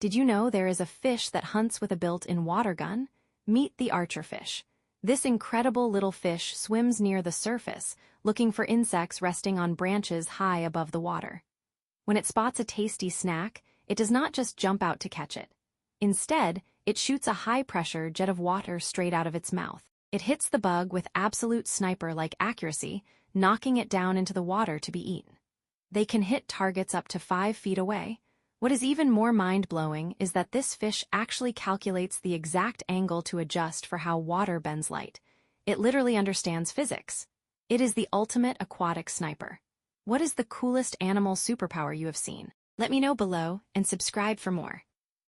Did you know there is a fish that hunts with a built-in water gun? Meet the archerfish. This incredible little fish swims near the surface, looking for insects resting on branches high above the water. When it spots a tasty snack, it does not just jump out to catch it. Instead, it shoots a high-pressure jet of water straight out of its mouth. It hits the bug with absolute sniper-like accuracy, knocking it down into the water to be eaten. They can hit targets up to 5 feet away. What is even more mind-blowing is that this fish actually calculates the exact angle to adjust for how water bends light. It literally understands physics. It is the ultimate aquatic sniper. What is the coolest animal superpower you have seen? Let me know below and subscribe for more.